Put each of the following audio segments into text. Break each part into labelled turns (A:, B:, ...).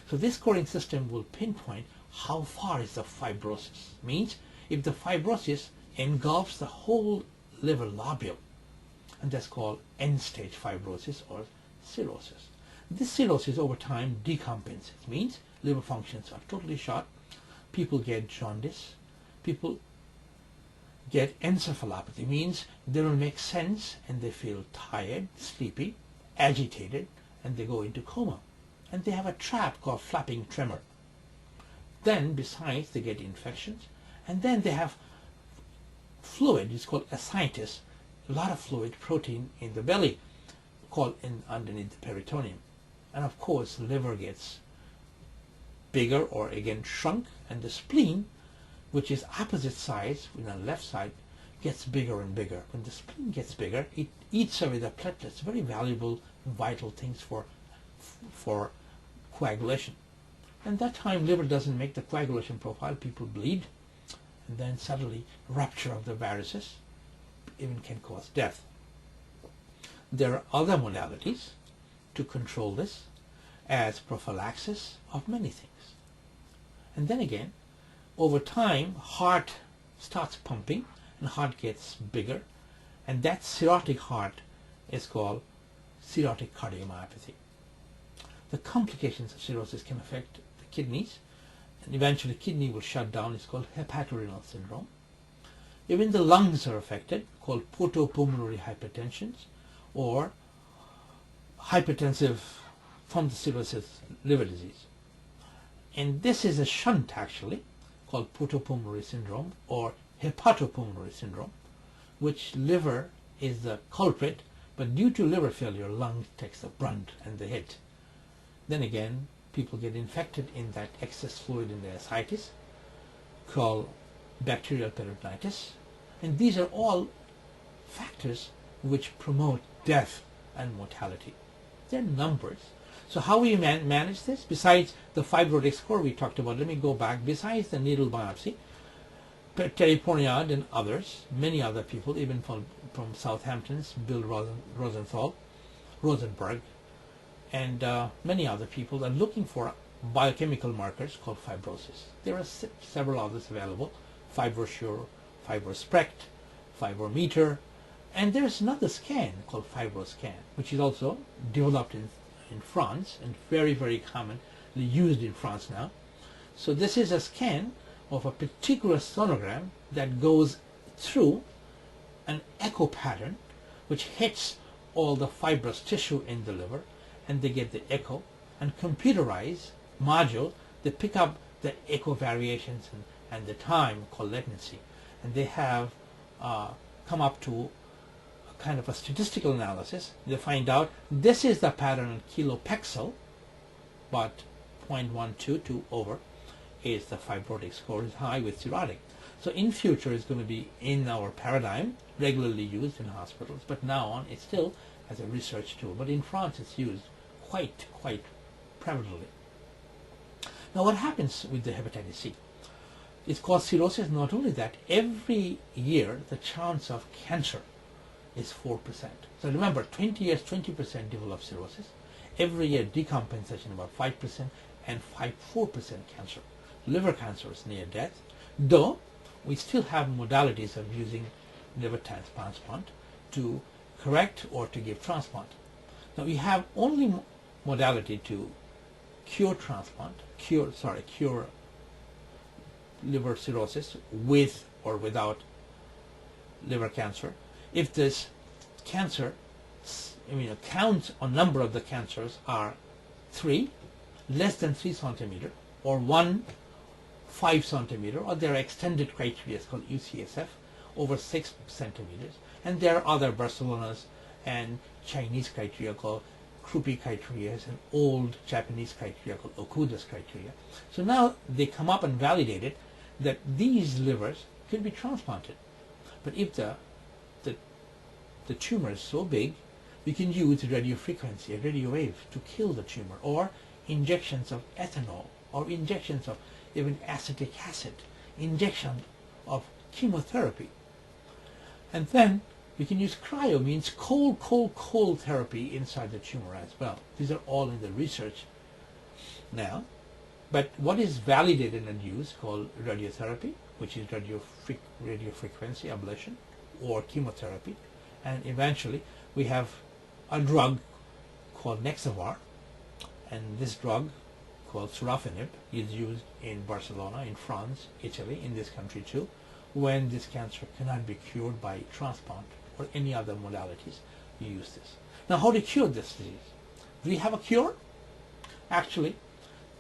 A: So this scoring system will pinpoint how far is the fibrosis. Means if the fibrosis engulfs the whole liver lobule, and that's called end-stage fibrosis or cirrhosis. This cirrhosis over time decompensates. Means liver functions are totally shot. People get jaundice. People get encephalopathy. Means they don't make sense and they feel tired, sleepy, agitated, and they go into coma. And they have a trap called flapping tremor. Then besides they get infections, and then they have fluid, it's called ascites, a lot of fluid, protein in the belly, called underneath the peritoneum. And of course the liver gets bigger or again shrunk, and the spleen, which is opposite sides, on the left side, gets bigger and bigger. When the spleen gets bigger, it eats away the platelets, very valuable, vital things for coagulation. And that time liver doesn't make the coagulation profile, people bleed, and then suddenly rupture of the varices even can cause death. There are other modalities to control this as prophylaxis of many things. And then again, over time, heart starts pumping and heart gets bigger, and that cirrhotic heart is called cirrhotic cardiomyopathy. The complications of cirrhosis can affect the kidneys, and eventually kidney will shut down. It's called hepatorenal syndrome. Even the lungs are affected, called portopulmonary hypertension, or hypertensive from the cirrhosis liver disease. And this is a shunt actually, called portopulmonary syndrome or hepatopulmonary syndrome, which liver is the culprit, but due to liver failure, lung takes the brunt and the hit. Then again, people get infected in that excess fluid in the ascites, called bacterial peritonitis, and these are all factors which promote death and mortality. They're numbers. So how we manage this? Besides the fibrotic score we talked about, let me go back. Besides the needle biopsy, Terry Poniard and others, many other people, even from Southampton's, Bill Rosenberg, and many other people are looking for biochemical markers called fibrosis. There are several others available: FibroSure, FibroSprect, Fibrometer, and there's another scan called FibroScan, which is also developed in France and very, very commonly used in France now. So this is a scan of a particular sonogram that goes through an echo pattern which hits all the fibrous tissue in the liver, and they get the echo, and computerized module, they pick up the echo variations and the time called latency, and they have come up to a kind of a statistical analysis. They find out this is the pattern in kilopixel, but 0.122 over is the fibrotic score is high with cirrhotic. So in future it's going to be in our paradigm, regularly used in hospitals, but now on it's still as a research tool. But in France it's used quite prevalently. Now what happens with the hepatitis C? It's called cirrhosis. Not only that, every year the chance of cancer is 4%. So remember, 20 years 20% develop cirrhosis. Every year decompensation about 5% and 4% cancer. Liver cancer is near death, though we still have modalities of using liver transplant to correct or to give transplant. Now we have only modality to cure liver cirrhosis with or without liver cancer. If this cancer, count or number of the cancers are 3, less than 3 centimeter, or 1, 5 centimeter, or there are extended criteria called UCSF over 6 centimeters, and there are other Barcelona's and Chinese criteria called Krupi criteria and old Japanese criteria called Okuda's criteria. So now they come up and validated that these livers could be transplanted. But if the tumor is so big, we can use radio frequency, a radio wave, to kill the tumor, or injections of ethanol, or injections of even acetic acid, injection of chemotherapy. And then we can use cryo, means cold therapy inside the tumor as well. These are all in the research now. But what is validated and used called radiotherapy, which is radiofrequency ablation, or chemotherapy, and eventually we have a drug called Nexavar, and this drug called sorafenib is used in Barcelona, in France, Italy, in this country too, when this cancer cannot be cured by transplant or any other modalities. You use this. Now, how to cure this disease? Do we have a cure? Actually,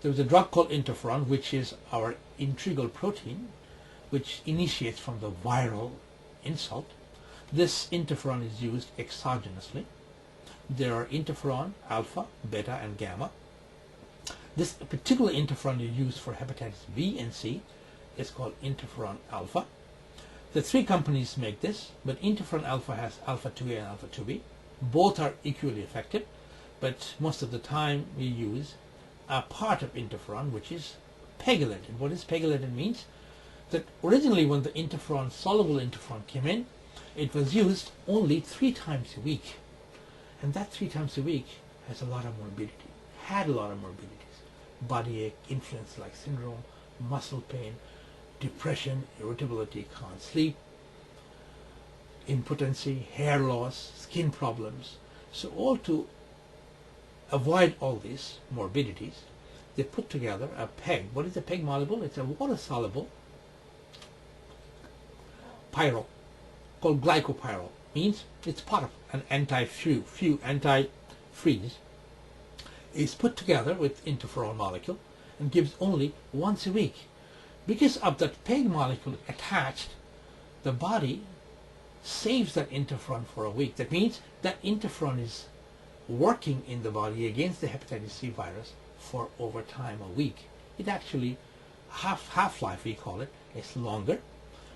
A: there's a drug called interferon, which is our integral protein, which initiates from the viral insult. This interferon is used exogenously. There are interferon alpha, beta, and gamma. This particular interferon is used for hepatitis B and C. It's called interferon alpha. The three companies make this, but interferon alpha has alpha 2A and alpha 2B. Both are equally effective, but most of the time we use a part of interferon, which is pegylated. What is pegylated means? That originally when the interferon, soluble interferon came in, it was used only 3 times a week. And that 3 times a week has a lot of morbidity, had a lot of morbidities. Body ache, influenza-like syndrome, muscle pain, depression, irritability, can't sleep, impotency, hair loss, skin problems. So all to avoid all these morbidities, they put together a PEG. What is a PEG molecule? It's a water-soluble pyrrole called glycopyrrole. Means it's part of an anti-freeze. Is put together with interferon molecule and gives only once a week. Because of that PEG molecule attached, the body saves that interferon for a week. That means that interferon is working in the body against the hepatitis C virus for over time a week. It actually, half-life we call it, is longer.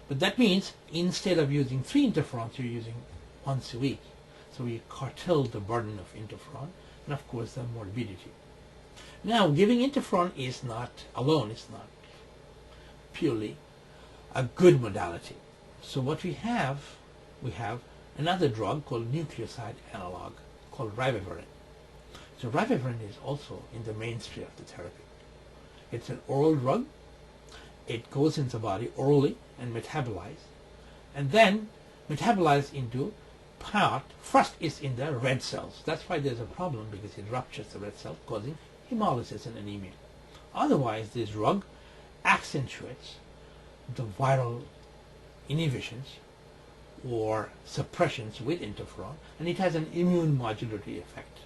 A: But that means instead of using 3 interferons, you're using once a week. So we curtail the burden of interferon and of course the morbidity. Now, giving interferon is not alone, it's not purely a good modality. So what we have another drug called nucleoside analog called ribavirin. So ribavirin is also in the mainstream of the therapy. It's an oral drug. It goes into the body orally and metabolized, and then metabolized into part. First is in the red cells. That's why there's a problem, because it ruptures the red cell, causing hemolysis and anemia. Otherwise, this drug accentuates the viral inhibitions or suppressions with interferon, and it has an immune modulatory effect.